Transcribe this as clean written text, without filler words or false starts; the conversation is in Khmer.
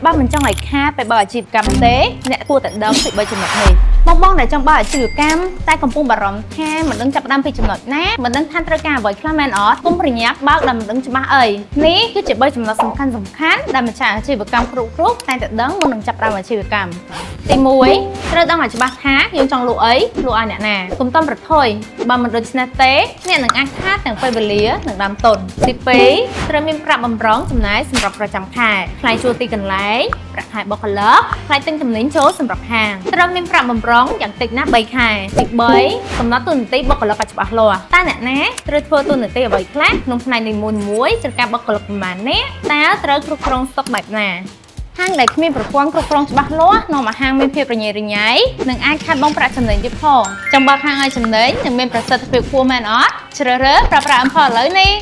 បើមិនចង់ឲ្យខាតទៅបើអាជីវកម្មទេអ្នកគួរតែដឹងពី3ចំណុចនេះបងដែលចង់បើអាជីវកម្មតែកំពុងបារម្ភថាមិនដឹងចាប់ផ្ដើមពីចំណុចណាមិនដឹងថាត្រូវការអ្វីខ្លះមែនអត់កុំប្រញាប់បើកដែលមិនដឹងច្បាស់អីនេះគឺជា3ចំណុចសំខាន់ដែលម្ចាស់អាជីវកម្មគ្រប់តែតែដឹងមុននឹងចាប់ផ្ដើមអាជីវកម្មទី1ត្រូវដឹងឲ្យច្បាស់ថាយើងចង់លក់អីលក់ឲ្យអ្នកណាកុំតំប្រថុយបើមិនដូច្នេះទេអ្នកនឹងអាចខាតទាំងពេលវេលានិងដើមទុនទី2ត្រូវមានប្រាក់បម្រុងចំណាយសម្រាប់ប្រចាំខែថ្លៃជួលទីកន្លែងប្រាក់ខែបុគ្គលិកថ្លៃទិញទំនិញចូលសម្រាប់ហាងត្រូវមានប្រាក់បម្រុងយ៉ាងតិចណាស់3ខែទី3កំណត់តួនាទីបុគ្គលិកឲ្យច្បាស់លាស់តើអ្នកណាត្រូវធ្វើតួនាទីអ្វីខ្លះក្នុងផ្នែកនីមួយៗត្រូវការបុគ្គលិកប្រមាណអ្នកតើត្រូវគ្រប់គ្រងស្តុកបែបណាហាងដែលគ្មានប្រព័ន្ធគ្រប់គ្រងច្បាស់លាស់នាំឲ្យហាងមានភាពរញ៉េរញ៉ៃនិងអាចខាតបង់ប្រាក់ចំណេញទៀតផងចាំបើកហាងឲ្យចំណេញនិងមានប្រសិទ្ធភាពខ្ពស់មែនអត់ជ្រើសរើសប្រើប្រាស់អំផឥឡូវនេះ